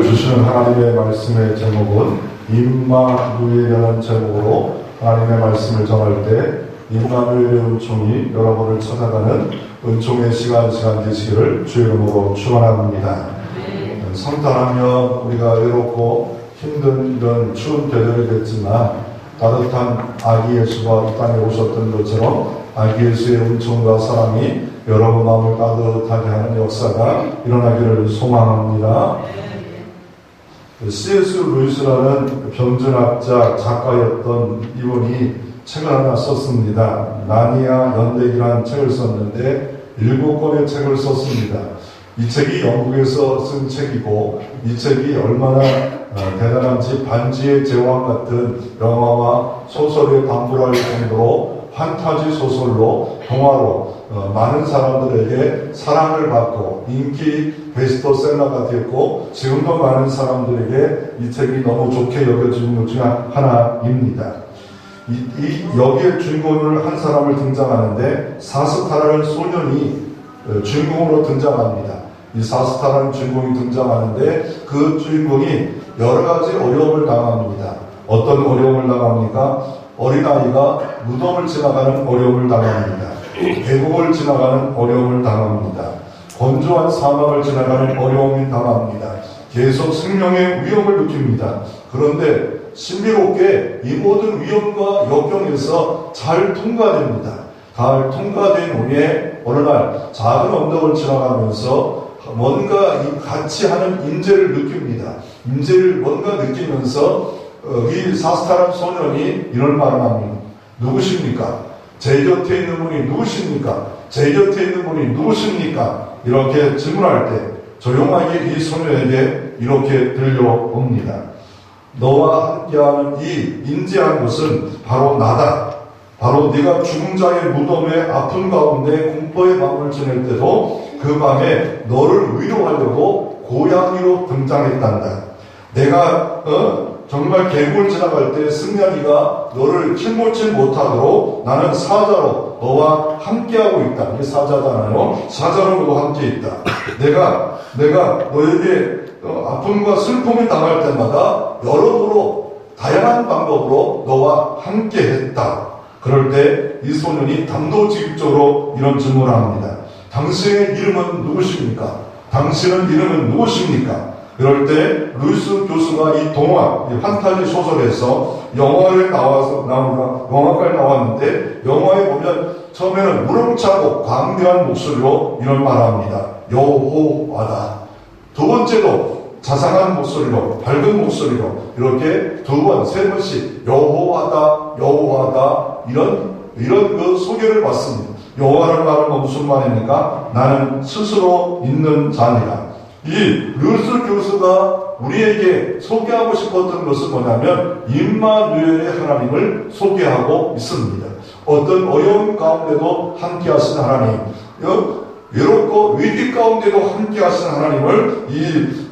주시는 하나님의 말씀의 제목은 임마누엘이라는 제목으로 하나님의 말씀을 전할 때 임마누엘의 은총이 여러분을 찾아가는 은총의 시간 되시기를 주의 이름으로 축원합니다. 성탄하면 우리가 외롭고 힘든 이런 추운 계절이 됐지만 따뜻한 아기 예수가 이 땅에 오셨던 것처럼 아기 예수의 은총과 사랑이 여러분 마음을 따뜻하게 하는 역사가 일어나기를 소망합니다. C.S. 루이스라는 병준학자 작가였던 이분이 책을 하나 썼습니다. 나니아 연대기라는 책을 썼는데 7권의 책을 썼습니다. 이 책이 영국에서 쓴 책이고 이 책이 얼마나 대단한지 반지의 제왕 같은 영화와 소설에 방불할 정도로 판타지 소설로 동화로 많은 사람들에게 사랑을 받고 인기 베스트셀러가 됐고 지금도 많은 사람들에게 이 책이 너무 좋게 여겨지는 것 중 하나입니다. 여기에 주인공을 한 사람을 등장하는데 사스타라는 소년이 주인공으로 등장합니다. 이 사스타라는 주인공이 등장하는데 그 주인공이 여러 가지 어려움을 당합니다. 어떤 어려움을 당합니까? 어린아이가 무덤을 지나가는 어려움을 당합니다. 계곡을 지나가는 어려움을 당합니다. 건조한 사막을 지나가는 어려움을 당합니다. 계속 생명의 위험을 느낍니다. 그런데 신비롭게 이 모든 위험과 역경에서 잘 통과됩니다. 잘 통과된 후에 어느 날 작은 언덕을 지나가면서 뭔가 같이 하는 임재를 느낍니다. 임재를 뭔가 느끼면서 이 사스타란 소년이 이런 말을 합니다. 누구십니까? 제 곁에 있는 분이 누구십니까? 제 곁에 있는 분이 누구십니까? 이렇게 질문할 때 조용하게 이 소년에게 이렇게 들려옵니다. 너와 함께하는 이 인지한 것은 바로 나다. 바로 네가 죽은 자의 무덤의 아픈 가운데 공포의 밤을 지낼 때도 그 밤에 너를 위로하려고 고양이로 등장했단다. 내가 정말 계곡을 지나갈 때 승냥이가 너를 킬몰칠 못하도록 나는 사자로 너와 함께하고 있다. 이게 사자잖아요. 사자로 너와 함께 있다. 내가 너에게 아픔과 슬픔이 당할 때마다 여러모로 다양한 방법으로 너와 함께 했다. 그럴 때 이 소년이 단도직입적으로 이런 질문을 합니다. 당신의 이름은 누구십니까? 당신의 이름은 누구십니까? 그럴 때 루이스 교수가 이 동화, 이 판타지 소설에서 영화까지 나왔는데 영화에 보면 처음에는 무렁차고 광대한 목소리로 이런 말합니다. 여호와다. 두 번째도 자상한 목소리로, 밝은 목소리로 이렇게 두 번, 세 번씩 여호와다, 여호와다 이런 그 소개를 받습니다. 여호와라는 말은 무슨 말입니까? 나는 스스로 있는 자니라. 이 루이스 교수가 우리에게 소개하고 싶었던 것은 뭐냐면 임마누엘의 하나님을 소개하고 있습니다. 어떤 어려움 가운데도 함께 하신 하나님, 외롭고 위기 가운데도 함께 하신 하나님을 이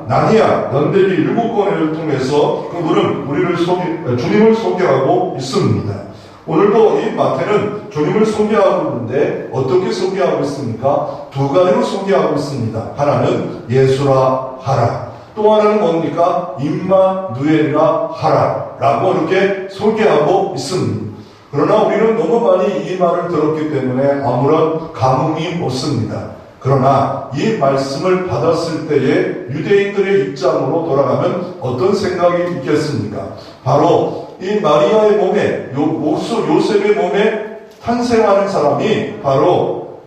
나니아 연대기 7권을 통해서 그분은 주님을 소개하고 있습니다. 오늘도 이 마태는 주님을 소개하고 있는데 어떻게 소개하고 있습니까? 두 가지로 소개하고 있습니다. 하나는 예수라 하라. 또 하나는 뭡니까? 임마누엘이라 하라. 라고 이렇게 소개하고 있습니다. 그러나 우리는 너무 많이 이 말을 들었기 때문에 아무런 감흥이 없습니다. 그러나 이 말씀을 받았을 때에 유대인들의 입장으로 돌아가면 어떤 생각이 있겠습니까? 바로 이 마리아의 몸에, 요셉의 몸에 탄생하는 사람이 바로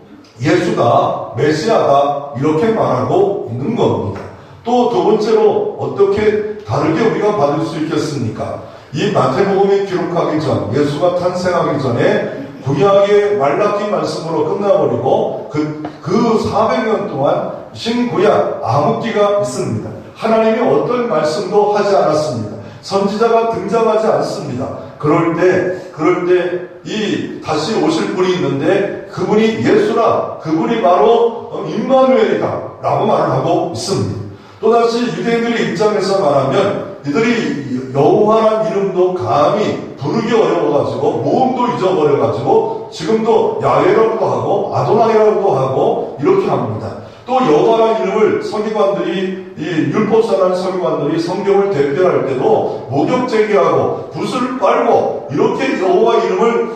예수다, 메시아다 이렇게 말하고 있는 겁니다. 또 두 번째로 어떻게 다르게 우리가 받을 수 있겠습니까? 이 마태복음이 기록하기 전, 예수가 탄생하기 전에 구약의 말라기 말씀으로 끝나버리고 그 400년 동안 신구약 암흑기가 있습니다. 하나님이 어떤 말씀도 하지 않았습니다. 선지자가 등장하지 않습니다. 그럴 때 이 다시 오실 분이 있는데 그분이 예수라, 그분이 바로 임마누엘이다 라고 말을 하고 있습니다. 또다시 유대인들의 입장에서 말하면 이들이 여호와란 이름도 감히 부르기 어려워가지고 모음도 잊어버려가지고 지금도 야훼라고도 하고 아도나이라고도 하고 이렇게 합니다. 또 또 여호와라는 이름을 서기관들이, 이 율법사라는 서기관들이 성경을 대표할 때도 목욕 제기하고 붓을 빨고 이렇게 여호와 이름을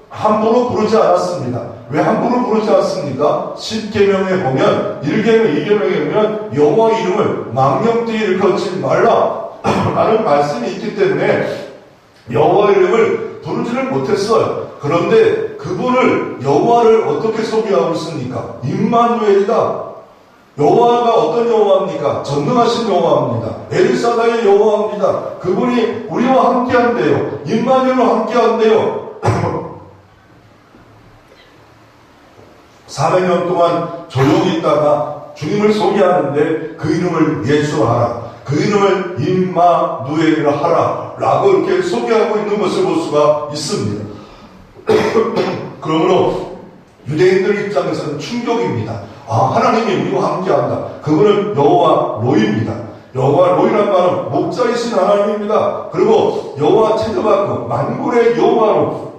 함부로 부르지 않았습니다. 왜 함부로 부르지 않습니까? 10계명에 보면 1계명, 2계명에 보면 여호와 이름을 망령되이 일컫지 말라 라는 말씀이 있기 때문에 여호와 이름을 부르지를 못했어요. 그런데 그분을, 여호와를 어떻게 소개하고 있습니까? 임마누엘이다. 여호와가 어떤 여호와입니까? 전능하신 여호와입니다. 엘사다의 여호와입니다. 그분이 우리와 함께한대요. 임마누엘로 함께한대요. 400년 동안 조용히 있다가 주님을 소개하는데 그 이름을 예수하라, 그 이름을 임마누엘이라 하라 라고 이렇게 소개하고 있는 것을 볼 수가 있습니다. 그러므로 유대인들 입장에서는 충격입니다. 하나님이 우리와 함께한다. 그분은 여호와 로이입니다. 여호와 로이란 말은 목자이신 하나님입니다. 그리고 여호와 체제받고 만군의 여호와로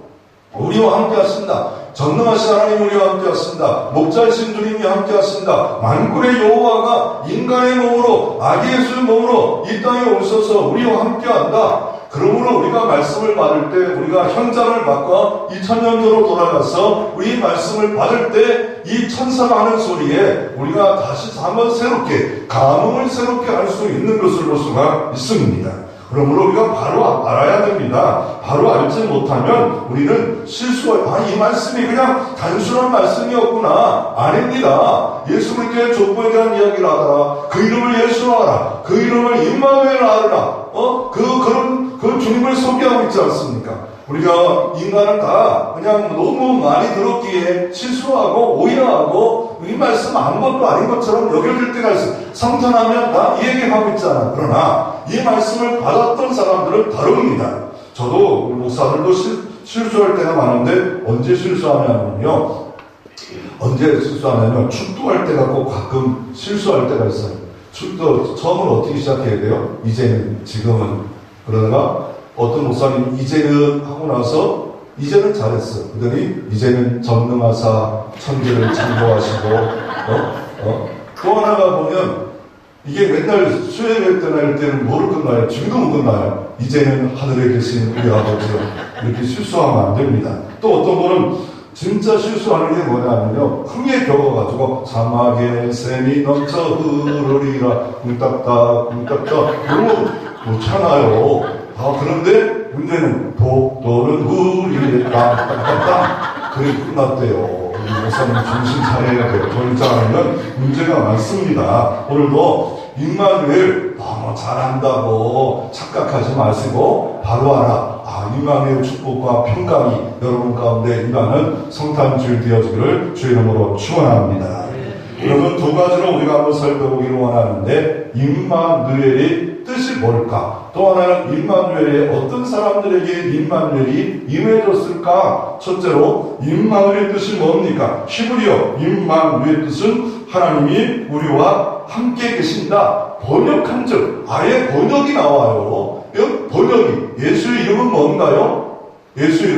우리와 함께하신다. 전능하신 하나님 우리와 함께하신다. 목자이신 주님이 함께하신다. 만군의 여호와가 인간의 몸으로, 아기 예수의 몸으로 이 땅에 오셔서 우리와 함께한다. 그러므로 우리가 말씀을 받을 때, 우리가 현장을 바꿔 2000년 전으로 돌아가서 우리 말씀을 받을 때 이 천사가 하는 소리에 우리가 다시 한번 새롭게, 감흥을 새롭게 할 수 있는 것을 볼 수가 있습니다. 그러므로 우리가 바로 알아야 됩니다. 바로 알지 못하면 우리는 실수가, 이 말씀이 그냥 단순한 말씀이었구나. 아닙니다. 예수 그리스도의 족보에 대한 이야기를 하더라. 그 이름을 예수하라. 그 이름을 임마누엘 하라. 그 주님을 소개하고 있지 않습니까? 우리가 인간은 다 그냥 너무 많이 들었기에 실수하고 오해하고 이 말씀 아무것도 아닌 것처럼 여겨질 때가 있어. 성탄하면 다 이 얘기하고 있잖아. 그러나 이 말씀을 받았던 사람들은 다릅니다. 저도 목사들도 실수할 때가 많은데 언제 실수하냐면요. 축도할 때가 꼭 가끔 실수할 때가 있어요. 축도 처음으로 어떻게 시작해야 돼요? 지금은. 그러다가 어떤 목사님 이제는 하고 나서 이제는 잘했어. 그러더니 이제는 전능하사 천지를 창조하시고 또 하나가 보면 이게 맨날 수요일 때나 이럴 때는 뭐로 끝나요? 지금도 못 끝나요. 이제는 하늘에 계신 우리 아버지요. 이렇게 실수하면 안 됩니다. 또 어떤 분은 진짜 실수하는 게 뭐냐면요. 흥에 겨워가지고 사막에 샘이 넘쳐 흐르리라 쿵딱딱 너무 좋잖아요. 그런데 문제는 복도는 우리의 땅땅땅땅 그게 끝났대요. 목사님 정신 차려야 돼요. 정신 차리면 문제가 많습니다. 오늘도 임마누엘 너무 잘한다고 착각하지 마시고 바로 알아. 임마누엘 축복과 평강이 여러분 가운데 임하는 성탄주일 되어지기를 주의 이름으로 축원합니다. 그러면 두 가지로 우리가 한번 살펴보기를 원하는데 임마누엘의 뜻이 뭘까? 또 하나는 임마누엘의 어떤 사람들에게 임마누엘이 임해졌을까? 첫째로 임마누엘의 뜻이 뭡니까? 히브리어 임마누엘의 뜻은 하나님이 우리와 함께 계신다. 번역한 즉 아예 번역이 나와요. 번역이 예수의 이름은 뭔가요? 예수의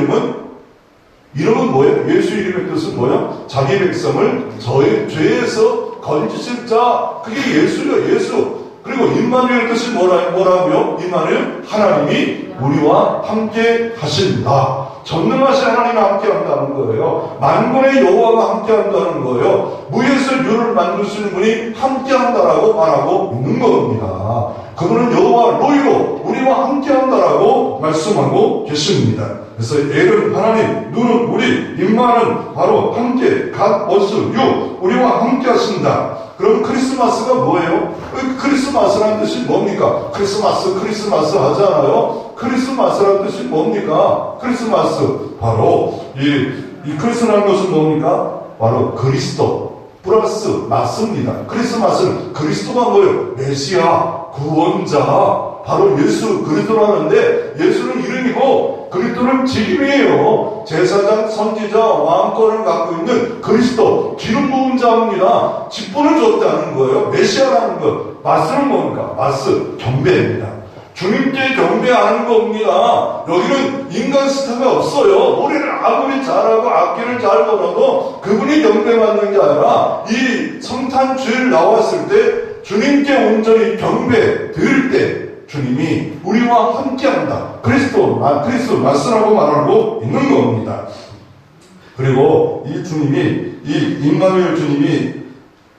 이름은 뭐예요? 예수 이름의 뜻은 뭐예요? 자기 백성을 저의 죄에서 건지실 자. 그게 예수예요. 예수. 그리고 임마누엘 뜻이 뭐라고요? 임마누엘 하나님이 우리와 함께 하신다. 전능하신 하나님이 함께 한다는 거예요. 만군의 여호와가 함께 한다는 거예요. 무에서 유를 만드시는 분이 함께 한다라고 말하고 있는 겁니다. 그분은 여호와 로이로 우리와 함께 한다라고 말씀하고 계십니다. 그래서 엘은 하나님, 누는 우리, 임마는 바로 함께, 갓, 어스, 유, 우리와 함께 하신다. 그럼 크리스마스가 뭐예요? 크리스마스라는 뜻이 뭡니까? 크리스마스 하잖아요. 크리스마스라는 뜻이 뭡니까? 크리스마스. 바로, 이 크리스라는 것은 뭡니까? 바로 그리스도. 플러스 맞습니다. 크리스마스는 그리스도가 뭐예요? 메시아, 구원자. 바로 예수 그리스도라는데 예수는 이름이고 그리스도는 직임이에요. 제사장, 선지자, 왕권을 갖고 있는 그리스도, 기름 부은 자입니다. 직분을 줬다는 거예요. 메시아라는 것. 마스는 뭡니까? 마스, 경배입니다. 주님께 경배하는 겁니다. 여기는 인간 스타가 없어요. 노래를 아무리 잘하고 악기를 잘 불어도 그분이 경배받는 게 아니라 이 성탄 주일 나왔을 때 주님께 온전히 경배 드릴 때 주님이 우리와 함께한다. 그리스도 말씀하고 말하고 있는 겁니다. 그리고 이 주님이, 이 임마누엘 주님이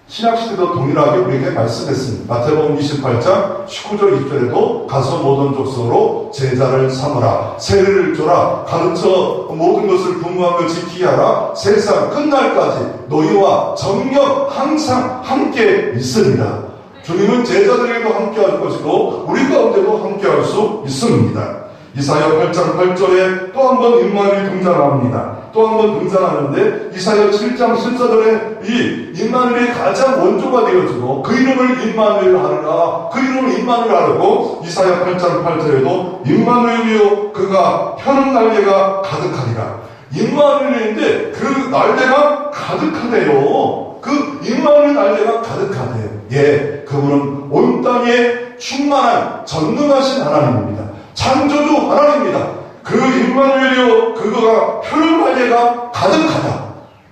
신약시대도 동일하게 우리에게 말씀했습니다. 마태복음 28장 19절 20절에도 가서 모든 족속으로 제자를 삼으라, 세례를 줘라, 가르쳐 모든 것을 분부하며 지키게 하라, 세상 끝날까지 너희와 정녕 항상 함께 있으리라. 주님은 제자들에게도 함께 할 것이고 우리 가운데도 함께 할 수 있습니다. 이사야 8장 8절에 또 한 번 임마누엘이 등장합니다. 또 한 번 등장하는데 이사야 7장 14절에 이 임마누엘이 가장 원조가 되어지고 그 이름을 임마누엘 하리라, 그 이름을 임마누엘 하라고 이사야 8장 8절에도 임마누엘이요 그가 펴는 날개가 가득하리라. 임마누엘인데 그 날개가 가득하대요. 그 임마누엘 날개가 가득하대요. 예, 그분은 온 땅에 충만한 전능하신 하나님입니다. 창조주 하나님입니다. 그 임마누엘이요 그가 펴는 날개가 가득하다.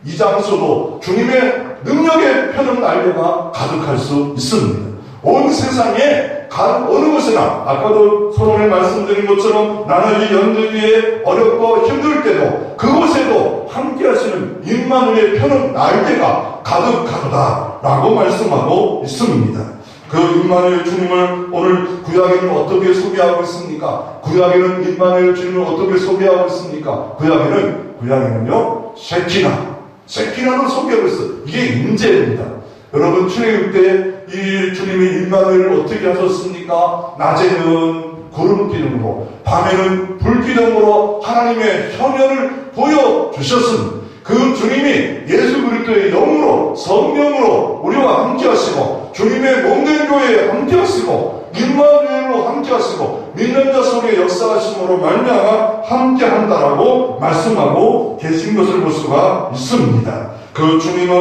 이 장소도 주님의 능력에 펴는 날개가 가득할 수 있습니다. 온 세상에 어느 곳이나 아까도 서론에 말씀드린 것처럼 나날이 연대기에 어렵고 힘들 때도 그곳에도 함께 하시는 임마누엘의 펴는 날개가 가득하다 라고 말씀하고 있습니다. 그 임마누엘 주님을 오늘 구약에는 어떻게 소개하고 있습니까? 구약에는 임마누엘 주님을 어떻게 소개하고 있습니까? 구약에는요 셰키나로 소개하고 있어요. 이게 임재입니다. 여러분 출애굽 때 이 주님이 임마누엘을 어떻게 하셨습니까? 낮에는 구름 기둥으로, 밤에는 불 기둥으로 하나님의 현현을 보여주셨습니다. 그 주님이 예수 그리스도의 영으로 성령으로 우리와 함께 하시고 주님의 몸된 교회에 함께 하시고 임마누엘로 함께 하시고 믿는 자 속에 역사하심으로 말미암아 함께 한다라고 말씀하고 계신 것을 볼 수가 있습니다. 그 주님은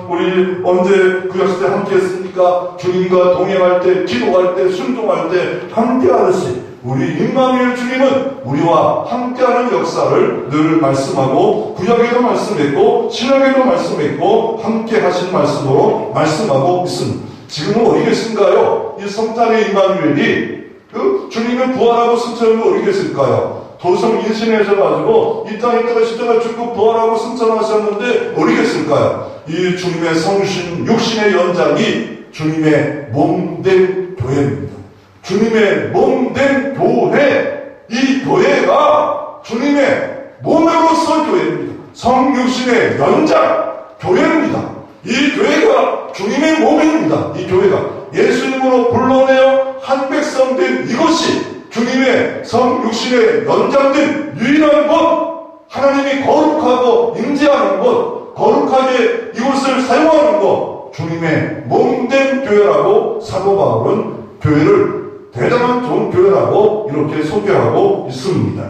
우리 언제 구약시대 함께 했습니까? 주님과 동행할 때, 기도할 때, 순종할 때 함께 하듯이 우리 임마누엘 주님은 우리와 함께하는 역사를 늘 말씀하고 구약에도 말씀했고 신약에도 말씀했고 함께 하신 말씀으로 말씀하고 있습니다. 지금은 어디 계신가요? 이 성탄의 임마누엘이 그 주님의 부활하고 승천을 어디 계실까요? 도성 인신하셔가지고 이 땅에 있다가 십자가 죽고 부활하고 승천하셨는데 어디 계실까요? 이 주님의 성신 육신의 연장이 주님의 몸된 교회입니다. 주님의 몸된 교회, 이 교회가 주님의 몸으로서 교회입니다. 성육신의 연장 교회입니다. 이 교회가 주님의 몸입니다. 이 교회가 예수님으로 불러내어 한 백성 된 이것이 주님의 성육신의 연장된 유일한 곳, 하나님이 거룩하고 임재하는 곳, 거룩하게 이곳을 사용하는 곳, 주님의 몸된 교회라고 사도 바울은 교회를 대단한 좋은 교회라고 이렇게 소개하고 있습니다.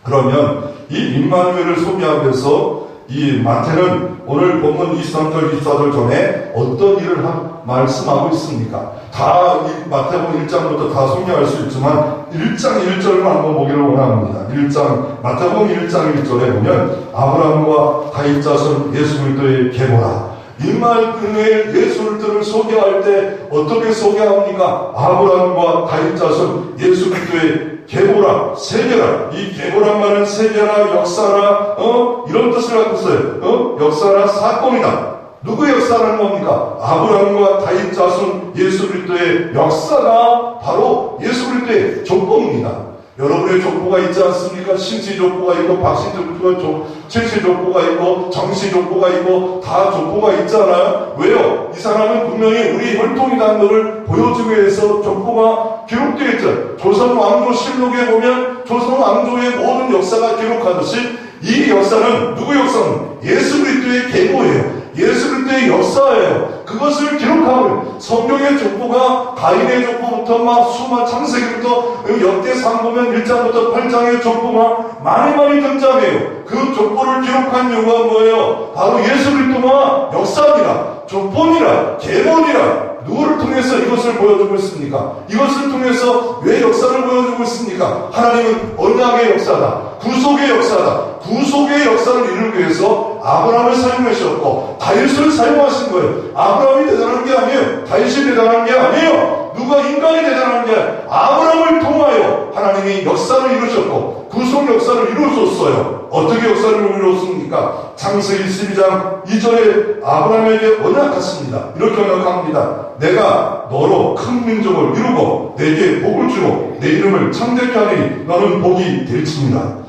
그러면 이 임마누엘을 소개하기 위해서 이 마태는 오늘 본문 23절 24절 전에 어떤 일을 말씀하고 있습니까? 다 이 마태복음 1장부터 다 소개할 수 있지만 1장 1절만 한번 보기를 원합니다. 마태복음 1장 1절에 보면 아브라함과 다윗 자손 예수 그리스도의 계보라. 임마누엘 예수 그리스도를 소개할 때 어떻게 소개합니까? 아브라함과 다윗 자손 예수 그리스도의 계보라, 세계라. 이 계보란 말은 세계라, 역사라, 이런 뜻을 갖고 있어요. 역사라, 사건이다. 누구의 역사라는 겁니까? 아브라함과 다윗 자손 예수 그리스도의 역사가 바로 예수 그리스도의 족보입니다. 여러분의 족보가 있지 않습니까? 신씨 족보가 있고, 박씨 족보가 있고, 칠씨 족보가 있고, 정씨 족보가 있고, 다 족보가 있잖아요. 왜요? 이 사람은 분명히 우리 혈통이라는 것을 보여주기 위해서 족보가 기록되어 있죠. 조선 왕조 실록에 보면 조선 왕조의 모든 역사가 기록하듯이 이 역사는 누구의 역사는? 예수 그리스도의 계보예요. 예수 그리스도의 역사예요. 그것을 기록하고 성경의 족보가 가인의 족보부터 막 수만 창세기부터 역대상 보면 1장부터 8장의 족보가 많이 등장해요. 그 족보를 기록한 이유가 뭐예요? 바로 예수 그리스도가 역사니라, 족보니라, 계보니라 누구를 통해서 이것을 보여주고 있습니까? 이것을 통해서 왜 역사를 보여주고 있습니까? 하나님은 언약의 역사다, 구속의 역사다. 구속의 역사를 이루기 위해서 아브라함을 사용하셨고 다윗을 사용하신 거예요. 아브라함이 대단한 게 아니에요. 다윗이 대단한 게 아니에요. 누가 인간이 대단한 게 아니에요. 아브라함을 통하여 하나님이 역사를 이루셨고 구속 역사를 이루셨어요. 어떻게 역사를 이루었습니까? 창세기 12장 2절에 아브라함에게 언약했습니다. 이렇게 언약합니다. 내가 너로 큰 민족을 이루고 내게 복을 주고 내 이름을 창대케 하니 너는 복이 될지니라.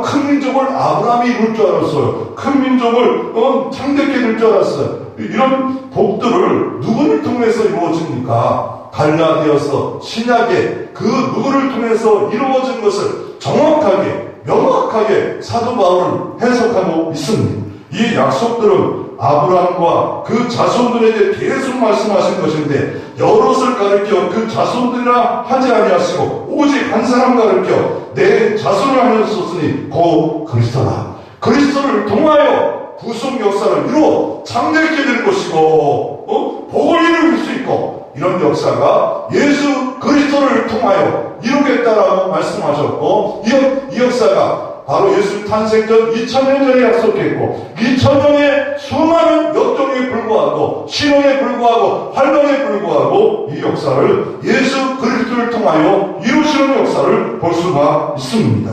큰 민족을 아브라함이 이룰 줄 알았어요. 큰 민족을 창대케 될 줄 알았어요. 이런 복들을 누구를 통해서 이루어집니까? 갈라디아서 신약에 그 누구를 통해서 이루어진 것을 정확하게 명확하게 사도 바울은 해석하고 있습니다. 이 약속들은 아브라함과 그 자손들에게 계속 말씀하신 것인데 여럿을 가리켜 그 자손들이라 하지 아니하시고 오직 한 사람 가리켜 내 자손을 하셨으니 곧 그리스도다. 그리스도를 통하여 구속 역사를 이루어 창대케 될 것이고 복을 이룰 수 있고 이런 역사가 예수 그리스도를 통하여 이루겠다라고 말씀하셨고 이 역사가 바로 예수 탄생 전 2000년 전에 약속했고 2000년의 수많은 역경에 불구하고 신앙에 불구하고 활동에 불구하고 이 역사를 예수 그리스도를 통하여 이루시는 역사를 볼 수가 있습니다.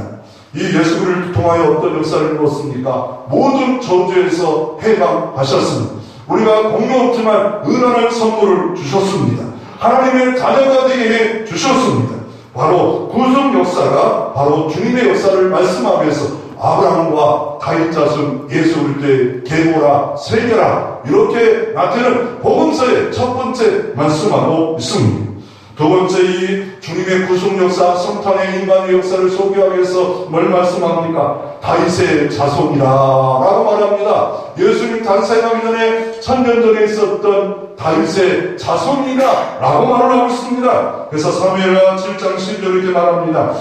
이 예수 그리스도를 통하여 어떤 역사를 이루었습니까? 모든 저주에서 해방하셨습니다. 우리가 공로 없지만 은혜의 선물을 주셨습니다. 하나님의 자녀가 되게 해 주셨습니다. 바로 구속 역사가 바로 주님의 역사를 말씀하기 위해서 아브라함과 다윗 자손 예수 그리스도의 계보라 세계라 이렇게 나타내는 복음서의 첫 번째 말씀하고 있습니다. 두 번째 이 주님의 구속 역사 성탄의 인간의 역사를 소개하기 위해서 뭘 말씀합니까? 다윗의 자손이라라고 말합니다. 예수님 탄생하기 전에 1000년 전에 있었던 다윗의 자손이라라고 말을 하고 있습니다. 그래서 사무엘하 7장 10절 이렇게 말합니다.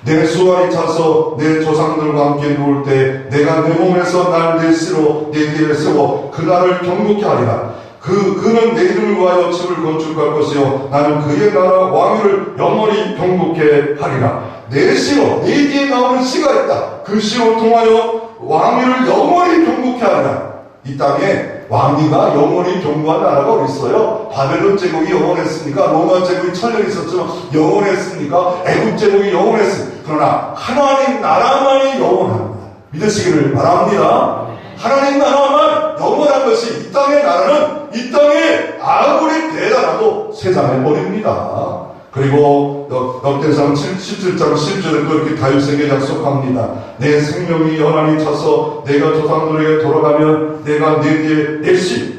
내 수완이 차서 내 조상들과 함께 누울 때 내가 내 몸에서 날 내 씨로 내 뒤에 세워 그날을 경고케 하리라. 그는 내 이름을 구하여 집을 건축할 것이요 나는 그의 나라 왕위를 영원히 경고케 하리라. 내 씨로 내 뒤에 나오는 씨가 있다. 그 씨로 통하여 왕위를 영원히 경고케 하리라. 이 땅에 왕위가 영원히 경고한 나라가 어디 있어요? 바벨론 제국이 영원했습니까? 로마 제국이 천년 있었지만 영원했습니까? 애굽 제국이 영원했습니다. 그러나 하나님 나라만이 영원합니다. 믿으시기를 바랍니다. 하나님 나라만 영원한 것이 이 땅의 나라는 이 땅에 아무리 대단하도 세상에 버립니다. 그리고 역대상 17장 10절에 또 이렇게 다윗에게 약속합니다. 내 생명이 영원히 차서 내가 조상들에게 돌아가면 내가 내 뒤에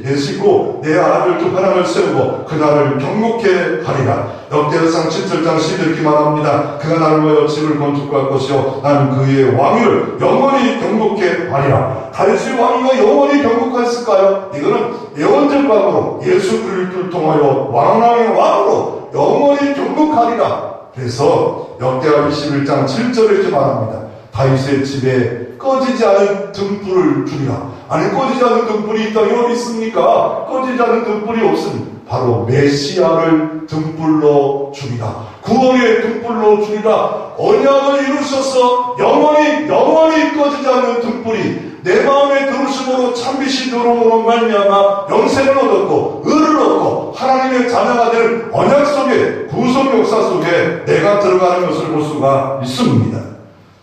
내 식구 내 아들 중 하나를 세우고 그날을 경고케 하리라. 역대상 17장 10절 이렇게 말합니다. 그가 나를 위하여 집을 건축할 것이요 나는 그의 왕위를 영원히 경고케 하리라. 다윗의 왕위가 영원히 경고했을까요? 이거는 예언적 과거로 예수 그리스도를 통하여 왕왕의 왕으로 영원히 경고하리라. 그래서 역대하 21장 7절에 이렇게 말합니다. 다윗의 집에 꺼지지 않은 등불을 주리라. 아니 꺼지지 않은 등불이 이 땅에 어디 있습니까? 꺼지지 않은 등불이 없습니다. 바로 메시아를 등불로 주리라. 구원의 등불로 주리라. 언약을 이루셔서 영원히 꺼지지 않는 등불이 내 마음에 들으심으로 참빛이 들어오므로 말미암아 영생을 얻었고 의를 얻고 하나님의 자녀가 될 언약 속에 구속 역사 속에 내가 들어가는 것을 볼 수가 있습니다.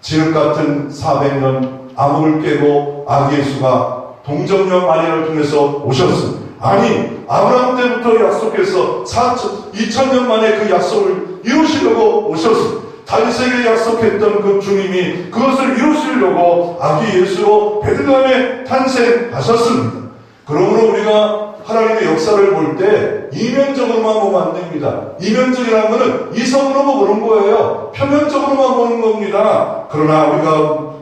지금 같은 400년 암흑을 깨고 아기 예수가 동정녀 마리아를 통해서 오셨습니다. 아니 아브라함 때부터 약속해서 2000년 만에 그 약속을 이루시려고 오셨습니다. 다윗에게 약속했던 그 주님이 그것을 이루시려고 아기 예수로 베들레헴에 탄생하셨습니다. 그러므로 우리가 하나님의 역사를 볼 때 이면적으로만 보면 안 됩니다. 이면적이라는 것은 이성으로 보는 거예요. 표면적으로만 보는 겁니다. 그러나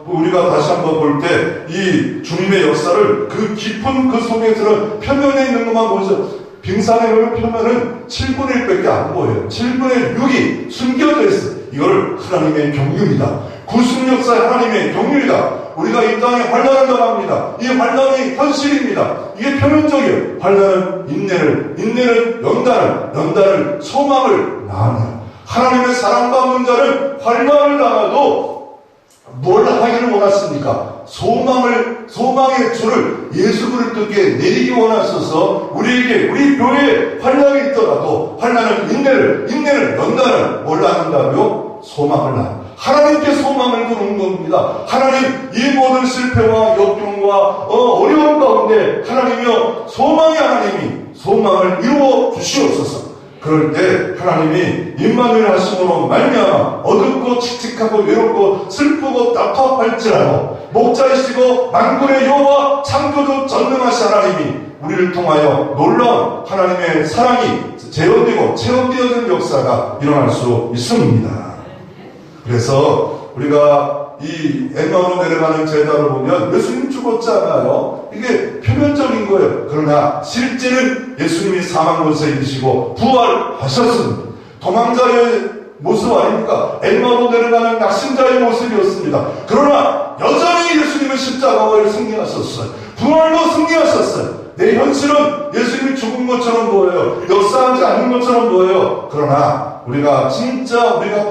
우리가 다시 한번 볼 때 이 주님의 역사를 그 깊은 그 속에 들은 표면에 있는 것만 보죠. 빙산에 보면 표면은 7분의 1밖에 안 보여요. 7분의 6이 숨겨져 있어요. 이걸 하나님의 경륜이다. 구속 역사의 하나님의 경륜이다. 우리가 이 땅에 환난을 당합니다. 이 환난이 현실입니다. 이게 표면적이에요. 환난은 인내를 연단을 소망을 낳아요. 하나님의 사랑받는 자는 환난을 당하도 뭘 하기를 원하십니까? 소망의 줄을 예수 그리스도께 내리기 원하셔서 우리에게, 우리 교회에 환난이 있더라도 환난은 인내를 연단을 뭘 낳는다며? 소망을 낳아요. 하나님께 소망을 두는 겁니다. 하나님, 이 모든 실패와 역경과 어려움 가운데 하나님이여, 하나님이 소망을 이루어 주시옵소서. 그럴 때 하나님이 임마누엘 하심으로 말미암아 어둡고 칙칙하고 외롭고 슬프고 답답할지라도 목자이시고 만군의 여호와 창조주 전능하신 하나님이 우리를 통하여 놀라운 하나님의 사랑이 재현되고 체험되어진 역사가 일어날 수 있습니다. 그래서 우리가 이 엠마오로 내려가는 제자를 보면 예수님 죽었잖아요. 이게 표면적인 거예요. 그러나 실제는 예수님이 사망 권세 이기시고 부활하셨습니다. 도망자의 모습 아닙니까? 엠마오로 내려가는 낙심자의 모습이었습니다. 그러나 여전히 예수님은 십자가를 승리하셨어요. 부활로 승리하셨어요. 내 현실은 예수님이 죽은 것처럼 보여요. 역사하지 않는 것처럼 보여요. 그러나 우리가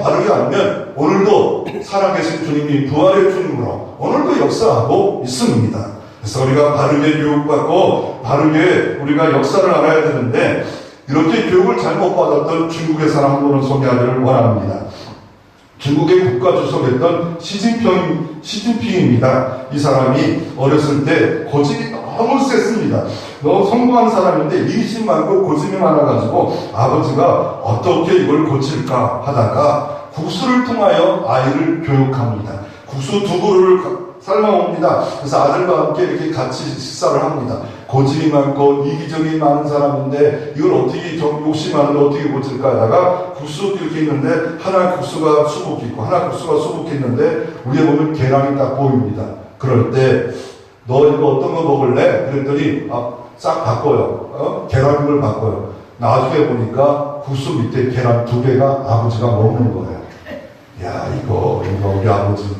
바르게 알면 오늘도 살아계신 주님이 부활의 주님으로 오늘도 역사하고 있습니다. 그래서 우리가 바르게 교육받고 바르게 우리가 역사를 알아야 되는데 이렇게 교육을 잘못 받았던 중국의 사람 한 분을 소개하기를 원합니다. 중국의 국가주석이었던 시진핑입니다. 이 사람이 어렸을 때 고집이 너무 셌습니다. 너무 성공한 사람인데 이심 많고 고집이 많아가지고 아버지가 어떻게 이걸 고칠까 하다가 국수를 통하여 아이를 교육합니다. 국수 두 그릇을 삶아옵니다. 그래서 아들과 함께 이렇게 같이 식사를 합니다. 고집이 많고 이기적이 많은 사람인데 이걸 어떻게 욕심 많은데 어떻게 고칠까 하다가 국수 이렇게 있는데 하나 국수가 수북히 있고 하나 국수가 수북히 있는데 위에 보면 계란이 딱 보입니다. 그럴 때 너 이거 어떤 거 먹을래? 그랬더니 싹 바꿔요. 계란을 바꿔요. 나중에 보니까 국수 밑에 계란 2개가 아버지가 먹는 거예요. 야 이거 우리 아버지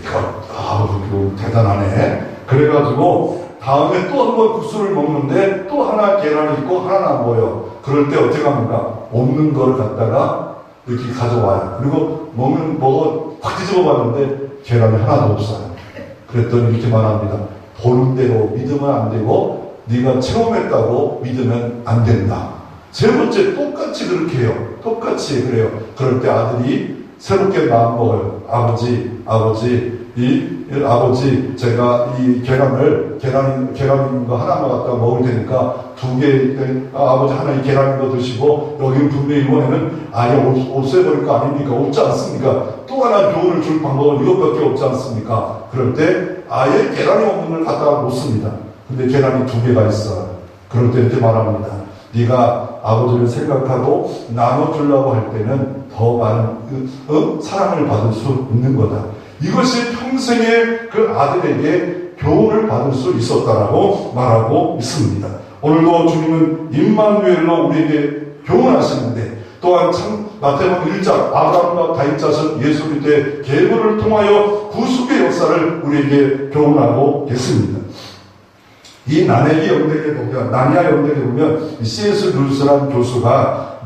이거 대단하네. 그래가지고 다음에 또 한 번 국수를 먹는데 또 하나 계란이 있고 하나는 안 보여. 그럴 때 어떻게 합니까? 없는 거를 갖다가 이렇게 가져와요. 그리고 확 뒤집어 봤는데 계란이 하나도 없어요. 그랬더니 이렇게 말합니다. 보는 대로 믿으면 안 되고 네가 체험했다고 믿으면 안 된다. 세 번째 똑같이 그렇게 해요. 똑같이 그래요. 그럴 때 아들이 새롭게 마음 먹어요. 아버지 제가 이 계란인 거 하나만 갖다가 먹을 테니까 2개, 아버지 하나 이 계란인 거 드시고, 여기는 분명히 이번에는 아예 없애버릴 거 아닙니까? 없지 않습니까? 또 하나 교훈을 줄 방법은 이것밖에 없지 않습니까? 그럴 때 아예 계란이 없는 걸 갖다가 놓습니다. 근데 계란이 2개가 있어요. 그럴 때 이렇게 말합니다. 네가 아버지를 생각하고 나눠주려고 할 때는 더 많은 사랑을 받을 수 있는 거다. 이것이 평생의 그 아들에게 교훈을 받을 수 있었다라고 말하고 있습니다. 오늘도 주님은 임마누엘로 우리에게 교훈하시는데 또한 마태복음 1장 아브라함과 다윗 자손 예수 그리스도의 계보를 통하여 구속의 역사를 우리에게 교훈하고 계십니다. 이 나니아 연대기에 보면 C.S. 루스라는 교수가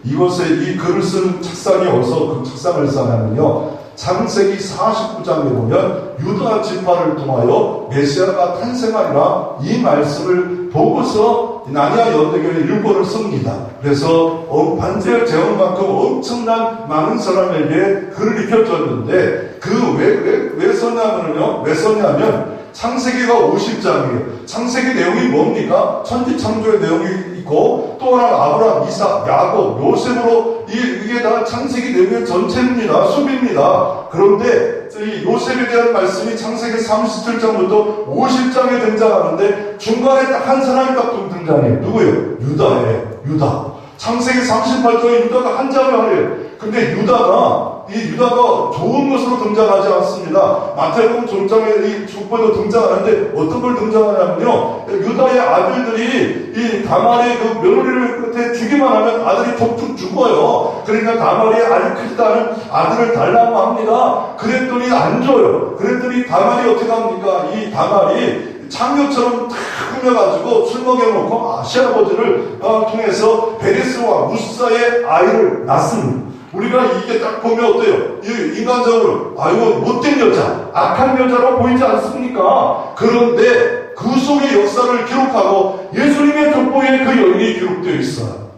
이것에 이 글을 쓰는 책상이 어디서 그 책상을 쌓냐면요. 창세기 49장에 보면 유다 지파를 통하여 메시아가 탄생하리라 이 말씀을 보고서 나니아 연대교회 일권을 씁니다. 그래서 반지의 제왕만큼 엄청난 많은 사람에게 글을 익혀줬는데 왜 썼냐면 창세기가 50장이에요. 창세기 내용이 뭡니까? 천지창조의 내용이 있고 또 하나 아브라함, 이삭, 야곱, 요셉으로 이게 다 창세기 내용의 전체입니다. 수비입니다. 그런데 이 요셉에 대한 말씀이 창세기 37장부터 50장에 등장하는데 중간에 딱 한 사람이 딱 등장해요. 누구예요? 유다예요. 유다. 창세기 38장에 유다가 한 장을 하래요. 근데 유다가 좋은 것으로 등장하지 않습니다. 마태복음 종장에 이 축복도 등장하는데 어떤 걸 등장하냐면요. 유다의 아들들이 이 다말의 그 며느리를 끝에 주기만 하면 아들이 툭툭 죽어요. 그러니까 다말이 알크다는 아들을 달라고 합니다. 그랬더니 안 줘요. 그랬더니 다말이 어떻게 합니까? 이 다말이 창녀처럼 탁 꾸며가지고 술 먹여놓고 시아버지를 통해서 베레스와 무사의 아이를 낳습니다. 우리가 이게 딱 보면 어때요? 인간적으로 이거 못된 여자, 악한 여자로 보이지 않습니까? 그런데 그 속의 역사를 기록하고 예수님의 족보에 그 여인이 기록되어 있어요.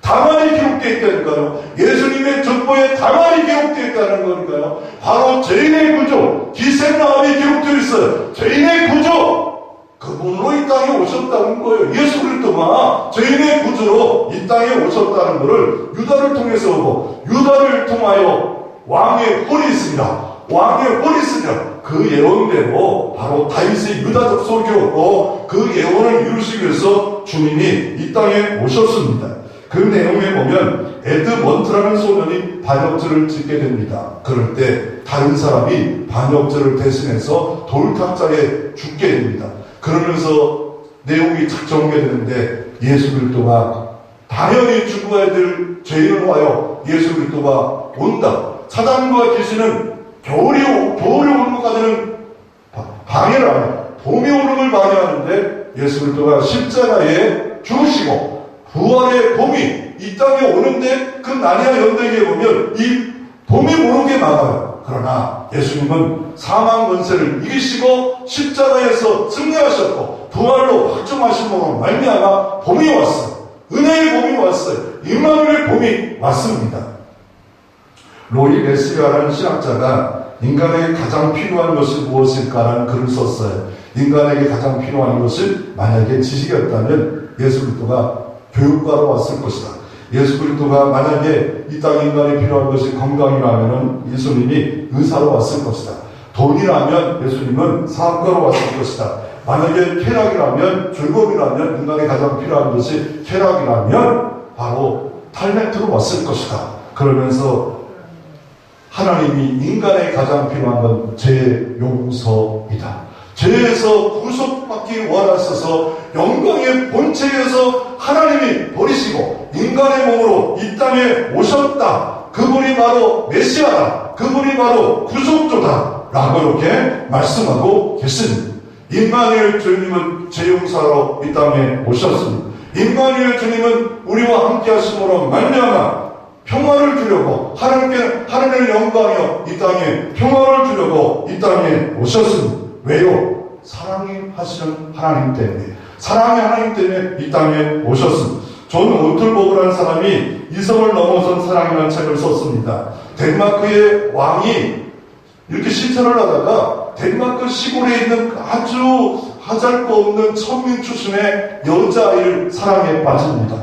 다말이 기록되어 있다니까요. 예수님의 족보에 다말이 기록되어 있다는 거니까요. 바로 죄인의 구조, 기생나함이 기록되어 있어요. 죄인의 구조, 그분으로 이 땅에 오셨다는 거예요. 예수 그리스도가 죄인의 구주로 이 땅에 오셨다는 것을 유다를 통해서 오고, 유다를 통하여 왕의 홀이 있습니다. 왕의 홀이 있으며 그 예언대로 바로 다윗의 유다적 소교고 그 예언을 이루시기 위해서 주님이 이 땅에 오셨습니다. 그 내용에 보면 에드먼트라는 소년이 반역죄를 짓게 됩니다. 그럴 때 다른 사람이 반역죄를 대신해서 돌탁자에 죽게 됩니다. 그러면서 내용이 착 정리되는데 예수 그리스도가 당연히 죽어야 될 죄인을 와요. 예수 그리스도가 온다. 사단과 귀신은 겨울이 오는 것까지는 방해를 안 해요. 봄이 오는 걸 방해하는데 예수 그리스도가 십자가에 죽으시고 부활의 봄이 이 땅에 오는데 그 나니아 연대기에 보면 이 봄이 모르게 막아요. 그러나 예수님은 사망 권세를 이기시고 십자가에서 승리하셨고 부활로 확정하심으로 말미암아 봄이 왔어요. 은혜의 봄이 왔어요. 임마누엘의 봄이 왔습니다. 로이 메시아라는 신학자가 인간에게 가장 필요한 것이 무엇일까라는 글을 썼어요. 인간에게 가장 필요한 것이 만약에 지식이었다면 예수 그리스도가 교육과로 왔을 것이다. 예수 그리스도가 만약에 이 땅 인간에 필요한 것이 건강이라면 예수님이 의사로 왔을 것이다. 돈이라면 예수님은 사업가로 왔을 것이다. 만약에 쾌락이라면, 즐거움이라면, 인간에 가장 필요한 것이 쾌락이라면 바로 탤런트로 왔을 것이다. 그러면서 하나님이 인간에 가장 필요한 건 죄 용서이다. 죄에서 구속받기 원하셔서 영광의 본체에서 하나님이 버리시고 인간의 몸으로 이 땅에 오셨다. 그분이 바로 메시아다. 그분이 바로 구속주다. 라고 이렇게 말씀하고 계십니다. 임마누엘 주님은 죄용사로 이 땅에 오셨습니다. 임마누엘 주님은 우리와 함께 하심으로 말미암아 평화를 주려고 하나님의 영광이여 이 땅에 평화를 주려고 이 땅에 오셨습니다. 왜요? 사랑이 하시는 하나님 때문에, 사랑의 하나님 때문에 이 땅에 오셨습니다. 존 오틀보그라는 사람이 이성을 넘어선 사랑이라는 책을 썼습니다. 덴마크의 왕이 이렇게 신천을 하다가 덴마크 시골에 있는 아주 하잘것없는 천민 출신의 여자아이를 사랑에 빠집니다.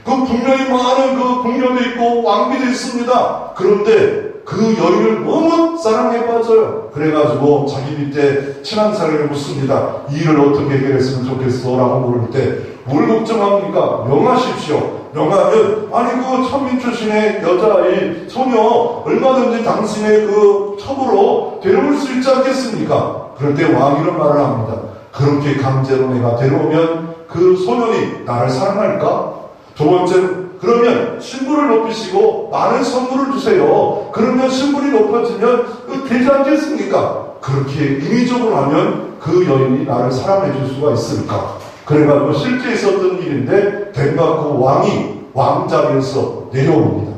그 분명히 많은 그 궁녀도 있고 왕비도 있습니다. 그런데 그 여인을 너무 사랑에 빠져요. 그래가지고 자기 밑에 친한 사람을 묻습니다. 이 일을 어떻게 해결했으면 좋겠어? 라고 물을 때 뭘 걱정합니까? 명하십시오. 명하면 아니 그 천민 출신의 여자아이 소녀 얼마든지 당신의 그 첩으로 데려올 수 있지 않겠습니까? 그럴 때 왕이 이런 말을 합니다. 그렇게 강제로 내가 데려오면 그 소년이 나를 사랑할까? 두 번째로 그러면 신분을 높이시고 많은 선물을 주세요. 그러면 신분이 높아지면 되지 않겠습니까? 그렇게 인위적으로 하면 그 여인이 나를 사랑해 줄 수가 있을까? 그래가지고 실제 있었던 일인데 덴마크 왕이 왕자리에서 내려옵니다.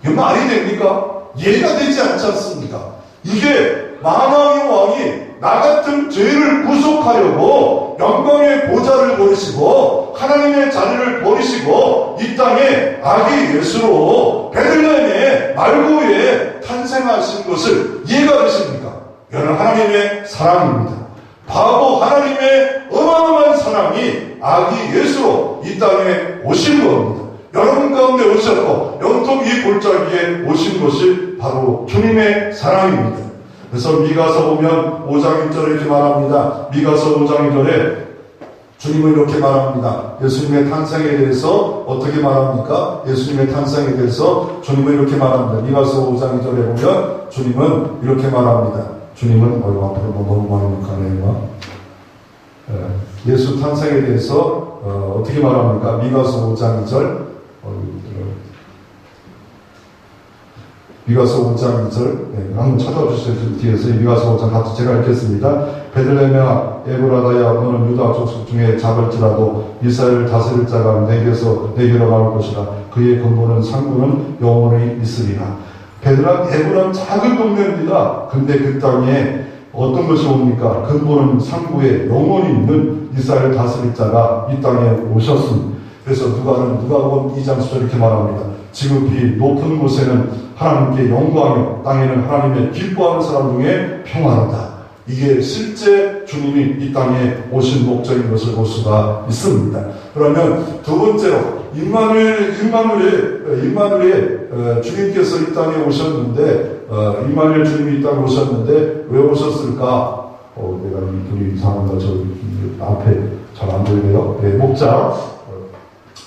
이게 말이 됩니까? 이해가 되지 않지 않습니까? 이게 만왕의 왕이 나 같은 죄를 구속하려고 영광의 보좌를 버리시고 하나님의 자리를 버리시고 이 땅에 아기 예수로 베들레헴의 말구에 탄생하신 것을 이해가 되십니까? 이는 하나님의 사랑입니다. 바보 하나님의 어마어마한 사랑이 아기 예수로 이 땅에 오신 겁니다. 여러분 가운데 오셨고 영통 이 골짜기에 오신 것이 바로 주님의 사랑입니다. 그래서 미가서 보면 5장 1절에 이렇게 말합니다. 미가서 5장 1절에 주님은 이렇게 말합니다. 예수님의 탄생에 대해서 어떻게 말합니까? 예수님의 탄생에 대해서 주님은 이렇게 말합니다. 미가서 5장 2절에 보면 주님은 이렇게 말합니다. 주님은 앞으로 너무 많이 가네요. 예수 탄생에 대해서 어떻게 말합니까? 미가서 5장 2절. 미가서 5장 2절. 한번 찾아주세요. 뒤에서 미가서 5장 같이 제가 읽겠습니다. 베들레헴아 에브라다야 너는 유다 족속 중에 작을지라도 이스라엘을 다스릴 자가 내게로 나올 것이라. 그의 근본은 상구는 영원히 있으리라. 베들레헴 에브라임 작은 동네입니다. 근데 그 땅에 어떤 것이 옵니까? 근본은 상구에 영원히 있는 이스라엘 다스릴 자가 이 땅에 오셨습니다. 그래서 누가복음 2장 10절 이렇게 말합니다. 지극히 높은 곳에는 하나님께 영광이요 땅에는 하나님의 기뻐하는 사람 중에 평화로다. 이게 실제 주님이 이 땅에 오신 목적인 것을 볼 수가 있습니다. 그러면 두 번째로 임마누엘에 주님께서 이 땅에 오셨는데 임마누엘 주님이 이 땅에 오셨는데 왜 오셨을까? 내가 이 둘이 이상한가? 저 앞에 잘 안 보이네요. 네, 목자.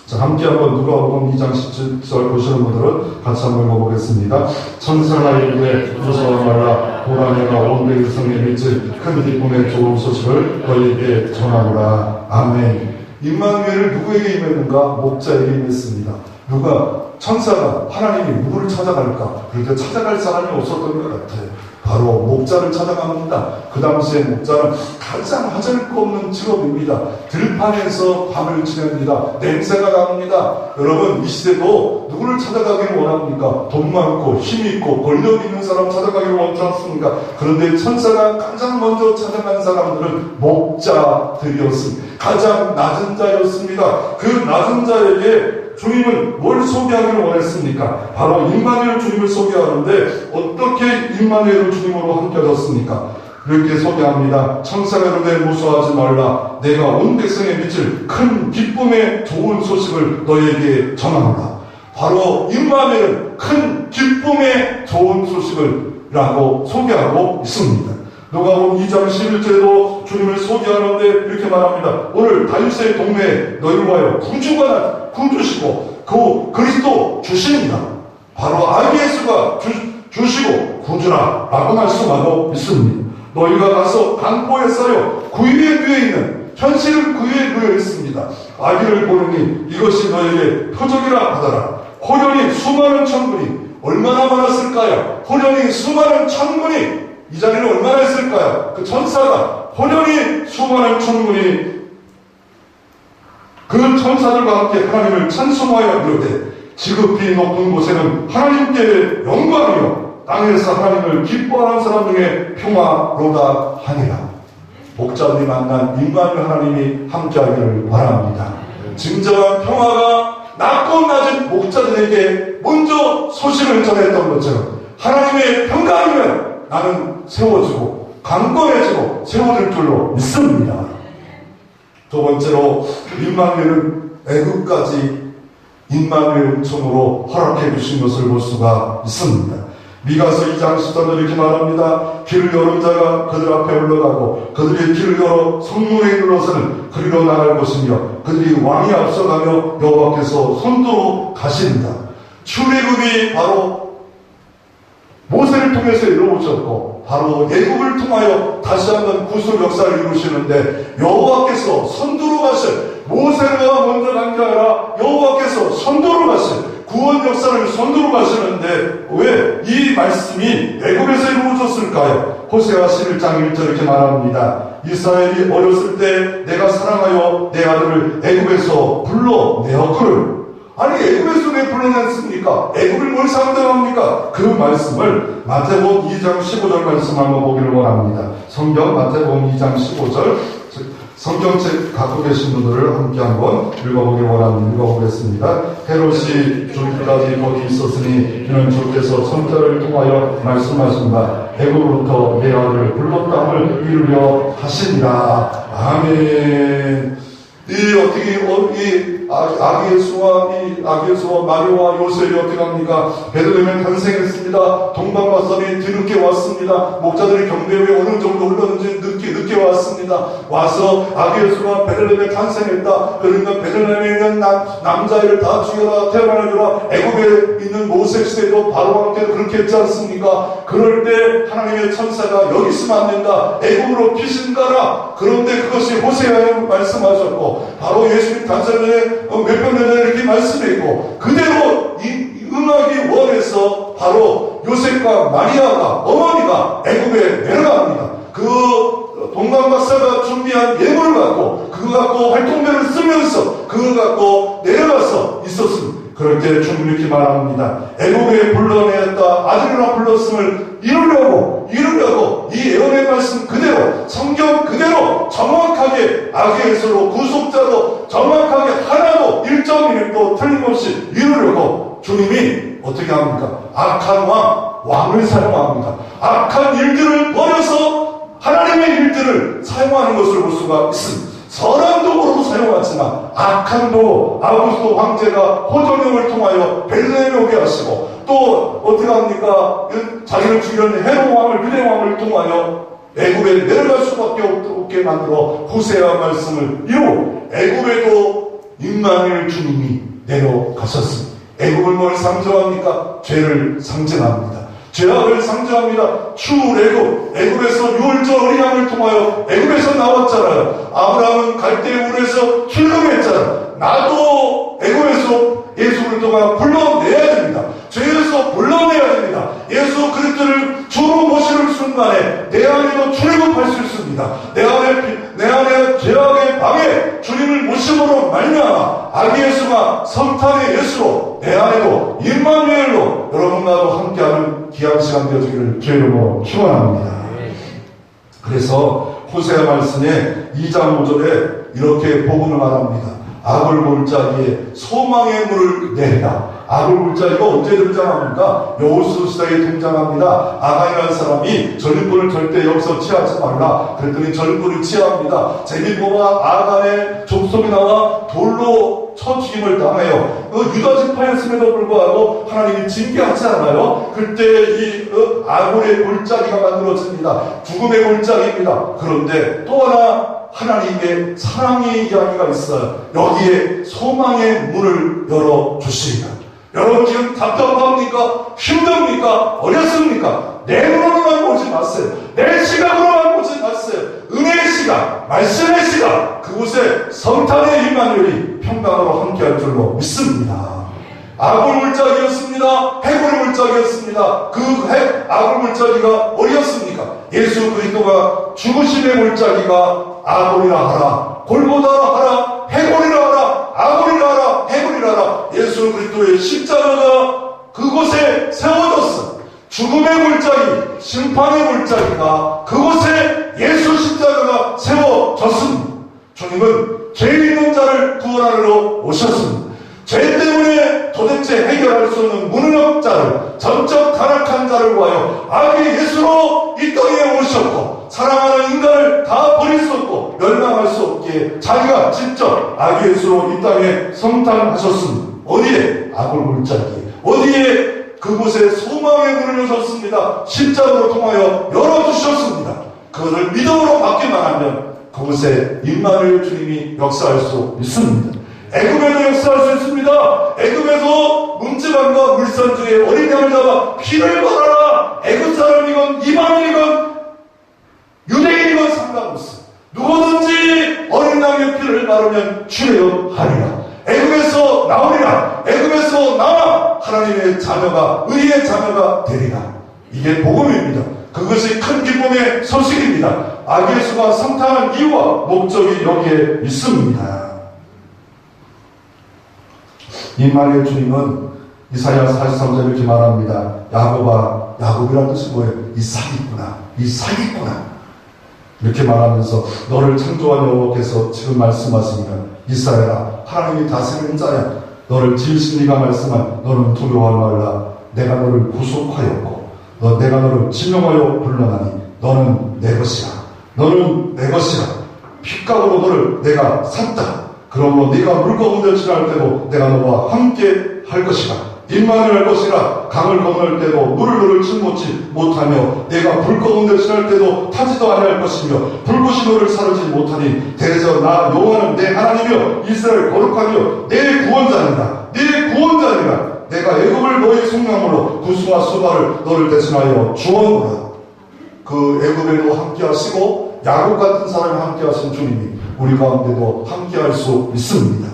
자, 함께 한번 누가복음 2장 17절 보시는 분들은 같이 한번 읽어보겠습니다. 천사가 이르되 무서워 말라. 보라 내가 온 백성에 미칠 큰 기쁨의 좋은 소식을 너희에게 전하노라. 아멘. 임마누엘을 누구에게 임했는가? 목자에게 임했습니다. 천사가 하나님이 누구를 찾아갈까? 그럴 때 찾아갈 사람이 없었던 것 같아요. 바로 목자를 찾아갑니다. 그 당시에 목자는 가장 하찮을 거 없는 직업입니다. 들판에서 밤을 지냅니다. 냄새가 납니다. 여러분 이 시대도 누구를 찾아가기를 원합니까? 돈 많고 힘 있고 권력 있는 사람 찾아가기를 원하지 않습니까? 그런데 천사가 가장 먼저 찾아간 사람들은 목자들이었습니다. 가장 낮은 자였습니다. 그 낮은 자에게 주님은 뭘 소개하기를 원했습니까? 바로 임마누엘 주님을 소개하는데 어떻게 임마누엘을 주님으로 함께하셨습니까? 이렇게 소개합니다. 천사가 이르되 무서워하지 말라. 내가 온 백성에 미칠 큰 기쁨의 좋은 소식을 너희에게 전합니다. 바로 임마누엘은 큰 기쁨의 좋은 소식을 라고 소개하고 있습니다. 누가복음 2장 11절에도 주님을 소개하는데 이렇게 말합니다. 오늘 다윗의 동네에 너희를 위하여 구주시고 그 그리스도 주십니다. 바로 아기 예수가 주시고 구주라 라고 말씀하고 있습니다. 너희가 가서 강보에 쌓여 구유에 누워 있는 현실은 구유에 누워 있습니다. 아기를 보느니 이것이 너희에게 표적이라 하더라. 호련히 수많은 천군이 얼마나 많았을까요? 호련히 수많은 천군이 이 자리를 얼마나 했을까요? 그 천사가 호련히 수많은 천군이 그 천사들과 함께 하나님을 찬송하여 이르되 지극히 높은 곳에는 하나님께 영광이요 땅에서 하나님을 기뻐하는 사람 중에 평화로다 하니라. 목자들이 만난 임마누엘 하나님이 함께하기를 바랍니다. 진정한 평화가 낮고 낮은 목자들에게 먼저 소식을 전했던 것처럼 하나님의 평강이면 나는 세워지고 강건해지고 세워질 줄로 믿습니다. 두 번째로 임마누엘은 애굽까지 임마누엘 은총으로 허락해 주신 것을 볼 수가 있습니다. 미가서 2장 14절 이렇게 말합니다. 길을 여는 자가 그들 앞에 올라가고 그들이 길을 열어 성문에 이르러서는 그리로 나갈 것이며 그들이 왕이 앞서가며 여호와께서 손도로 가신다. 출애굽이 바로 모세를 통해서 이루어졌고 바로 애굽을 통하여 다시 한번 구속 역사를 이루시는데 여호와께서 선두로 가실 모세가 먼저 간 게 아니라 여호와께서 선두로 가실 구원 역사를 선두로 가시는데 왜 이 말씀이 애굽에서 이루어졌을까요? 호세아 11장 1절 이렇게 말합니다. 이스라엘이 어렸을 때 내가 사랑하여 내 아들을 애굽에서 불러내었거늘. 아니 애굽에서 왜 불러냈습니까? 애굽을 뭘 상징합니까? 그 말씀을 마태복음 2장 15절 말씀 한번 보기를 원합니다. 성경 마태복음 2장 15절 성경책 갖고 계신 분들을 함께 한번 읽어보기를 원합니다. 읽어보겠습니다. 헤롯이 죽기까지 거기 있었으니 이는 주께서 선자를 통하여 말씀하신 바 애굽으로부터 내 아들을 불렀다함을 이루려 하시니라. 아멘. 이 아기 예수와 마리아와 요셉이 어떻게 합니까? 베들레헴에 탄생했습니다. 동방바람이 뒤늦게 왔습니다. 목자들이 경배 후에 어느 정도 흘렀는지 늦게 왔습니다. 와서 아기 예수가 베들레헴에 탄생했다. 그러니까 베들레헴에 있는 남자애를 다 죽여라, 태어나주라. 애굽에 있는 모세 시대도 바로와 함께 그렇게 했지 않습니까? 그럴 때 하나님의 천사가 여기 있으면 안 된다. 애굽으로 피신 가라. 그런데 그것이 호세아에 말씀하셨고, 바로 예수님 탄생 전에 몇백 년 전에 이렇게 말씀했고, 그대로 응하기 원해서 바로 요셉과 마리아가, 어머니가 애굽에 내려갑니다. 그 동방박사가 준비한 예물을 갖고, 그거 갖고 활동배를 쓰면서 그거 갖고 내려가서 있었습니다. 그럴 때 주님 이렇게 말합니다. 애굽에 불러내었다. 아들이라 불렀음을 이루려고 이 예언의 말씀 그대로, 성경 그대로 정확하게 아기 예수로 구속자로 정확하게 하나도 1.1도 틀림없이 이루려고 주님이 어떻게 합니까? 악한 왕을 사용합니다. 악한 일들을 버려서 하나님의 일들을 사용하는 것을 볼 수가 있습니다. 선한 도구로도 사용하지만 악한 도구, 아구스도 황제가 호정령을 통하여 베들레헴에 오게 하시고, 또 어떻게 합니까? 자기를 죽이려는 헤롯 왕을, 유대 왕을 통하여 애굽에 내려갈 수밖에 없게 만들어 호세아 말씀을 이루고, 애굽에도 임마누엘 주님이 내려가셨습니다. 애굽을 뭘 상징합니까? 죄를 상징합니다. 죄악을 상징합니다. 출애굽, 애굽에서 유월절 어린 양을 통하여 애굽에서 나왔잖아요. 아브라함은 갈대우르에서 출애굽했잖아요. 나도 애굽에서 예수 그리스도가 불러내야 됩니다. 죄에서 불러내야 됩니다. 예수 그리스도를 주로 모시는 순간에 내 안에도 출애굽할 수 있습니다. 내 안에 죄악의 방에 주님을 모심으로 말미암아 아기 예수가 성탄의 예수로 내 안에도 임마누엘로 여러분과 함께하는 귀한 시간 되어지기를 주의 이름으로 축원합니다. 그래서 호세아 말씀에 2장 5절에 이렇게 복음을 말합니다. 악을 볼 자기에 소망의 물을 내리라. 악을 볼 자기가 언제 등장합니까? 여호수 시대에 등장합니다. 아간이라는 사람이 전립선을 절대 여기서 취하지 말라. 그랬더니 전립선을 취합니다. 제비보가 아간의 족속이 나와 돌로 쳐 죽임을 당해요. 유다 지파였음에도 불구하고 하나님이 징계하지 않아요. 그때 이 악의 골짜기가 만들어집니다. 죽음의 골짜기입니다. 그런데 또 하나 하나님의 사랑의 이야기가 있어요. 여기에 소망의 문을 열어주십니다. 여러분 지금 답답합니까? 힘듭니까? 어렵습니까? 내 눈으로만 보지 마세요. 내 시각으로만 보지 마세요. 은혜의 시각, 말씀의 시각, 그곳에 성탄의 임마누엘이 평강으로 함께할 줄로 믿습니다. 악을 물자기였습니다. 해골의 물자기였습니다. 그 악을 물자기가 어디였습니까? 예수 그리스도가 죽으심의 물자기가 악골이라 하라, 골고다라 하라, 해골이라 하라, 악골이라 하라, 해골이라 하라. 예수 그리스도의 십자가가 그곳에 세워졌어. 죽음의 물자기, 심판의 물자기가 그곳에 예수 십자가가 세워졌습니다. 주님은 죄 있는 자를 구원하러 오셨습니다. 죄 때문에 도대체 해결할 수 없는 무능력자를, 전적 타락한 자를 구하여 아기 예수로 이 땅에 오셨고, 사랑하는 인간을 다 버릴 수 없고 멸망할 수 없기에 자기가 직접 아기 예수로 이 땅에 성탄하셨습니다. 어디에? 악을 물자기에. 어디에? 그곳에 소망의 문을 여셨습니다. 십자가로 통하여 열어주셨습니다. 그것을 믿음으로 받기만 하면 그곳에 임마누엘 주님이 역사할 수 있습니다. 애굽에도 역사할 수 있습니다. 애굽에서 문지방과 물산주에 어린 양을 잡아 피를 발하라. 애굽 사람이건 이방인이건 유대인이건 상관없어. 누구든지 어린 양의 피를 바르면 출애굽하리라. 애굽에서 나오리라. 애굽에서 나와 하나님의 자녀가, 의의 자녀가 되리라. 이게 복음입니다. 그것이 큰 기쁨의 소식입니다. 아기 예수가 성탄한 이유와 목적이 여기에 있습니다. 임마누엘 주님은 이사야 43절 이렇게 말합니다. 야곱아, 야곱이라는 뜻이 뭐예요? 이삭이구나. 이렇게 말하면서 너를 창조한 여호와께서 지금 말씀하십니다. 이스라엘아, 하나님이 다스리는 자야. 너를 지으신 이가 말씀한 너는 두려워하지 말라. 내가 너를 구속하였고 내가 너를 지명하여 불러나니 너는 내 것이라. 너는 내 것이라. 핏값으로 너를 내가 샀다. 그러므로 네가 물 가운데 지날 때도 내가 너와 함께 할 것이라. 임마누엘 할 것이라. 강을 건널 때도 물을 침몰치 못하며 내가 불 가운데 지날 때도 타지도 아니할 것이며 불꽃이 너를 사르지 못하니 대저 나 여호와는 내 하나님이여 이스라엘 거룩하며 내 구원자니라. 네 구원자니라. 내가 애굽을 너의 속량으로 구수와 수바를 너를 대신하여 주었노라. 그 애굽에도 함께 하시고 야곱 같은 사람이 함께 하신 주님이 우리 가운데도 함께 할 수 있습니다.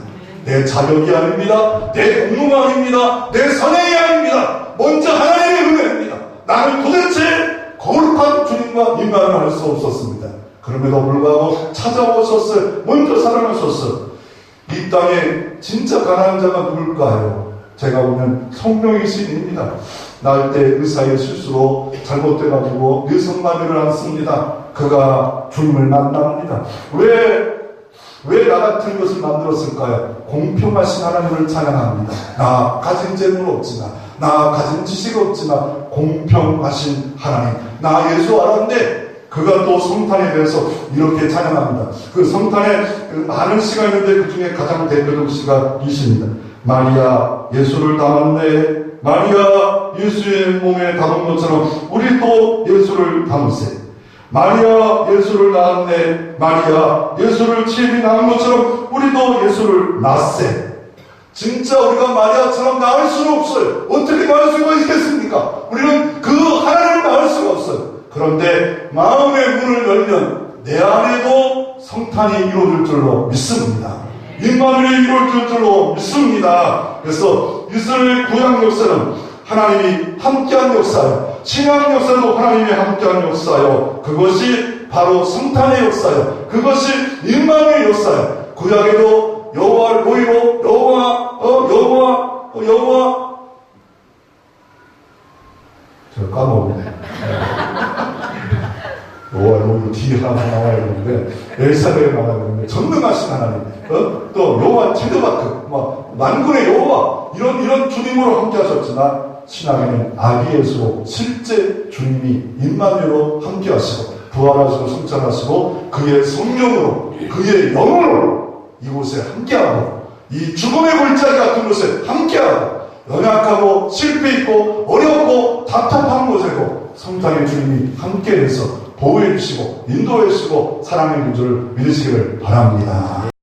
내 자격이 아닙니다. 내 공로가 아닙니다. 내 선행이 아닙니다. 먼저 하나님의 은혜입니다. 나는 도대체 거룩한 주님과 인간을 할 수 없었습니다. 그럼에도 불구하고 찾아오셨어요. 먼저 사랑하셨어요. 이 땅에 진짜 가난한 자가 누굴까요? 제가 보면 성령의 신입니다. 낳을 때 의사의 실수로 잘못돼가지고 뇌성마비를 않습니다. 그가 주님을 만납니다. 왜 나 같은 것을 만들었을까요? 공평하신 하나님을 찬양합니다. 나 가진 재물 없지만, 나 가진 지식 없지만 공평하신 하나님. 나 예수 알았는데 그가 또 성탄에 대해서 이렇게 찬양합니다. 그 성탄에 많은 시가 있는데 그 중에 가장 대표적 시가 이십니다. 마리아 예수를 담았네. 마리아 예수의 몸에 담은 것처럼 우리도 예수를 담으세. 마리아 예수를 낳았네. 마리아 예수를 치비 낳은 것처럼 우리도 예수를 낳았세. 진짜 우리가 마리아처럼 낳을 수는 없어요. 어떻게 낳을 수가 있겠습니까? 우리는 그 하나님을 낳을 수가 없어요. 그런데 마음의 문을 열면 내 안에도 성탄이 이루어질 줄로 믿습니다. 임마누엘이 이루어질 줄로 믿습니다. 그래서 이스라엘 구약 역사는 하나님이 함께한 역사요. 신약 역사도 하나님이 함께한 역사요. 그것이 바로 성탄의 역사요. 그것이 임마누엘 역사요. 구약에도 여호와 로이로 여호와 제가 까먹었네. 여호와 로이로 뒤에 하나 나와야 되는데 엘사베에 나와야 되는데 전능하신 하나님. 또 여호와 체드바크, 만군의 여호와 이런 주님으로 함께하셨지만 신앙에는 아기 예수로 실제 주님이 임마누엘로 함께하시고 부활하시고 승천하시고 그의 성령으로 그의 영으로 이곳에 함께하고 이 죽음의 골짜기 같은 곳에 함께하고 연약하고 실패있고 어렵고 답답한 곳에도 성탄의 주님이 함께해서 보호해 주시고 인도해 주시고 사랑해 주는 줄 믿으시기를 바랍니다.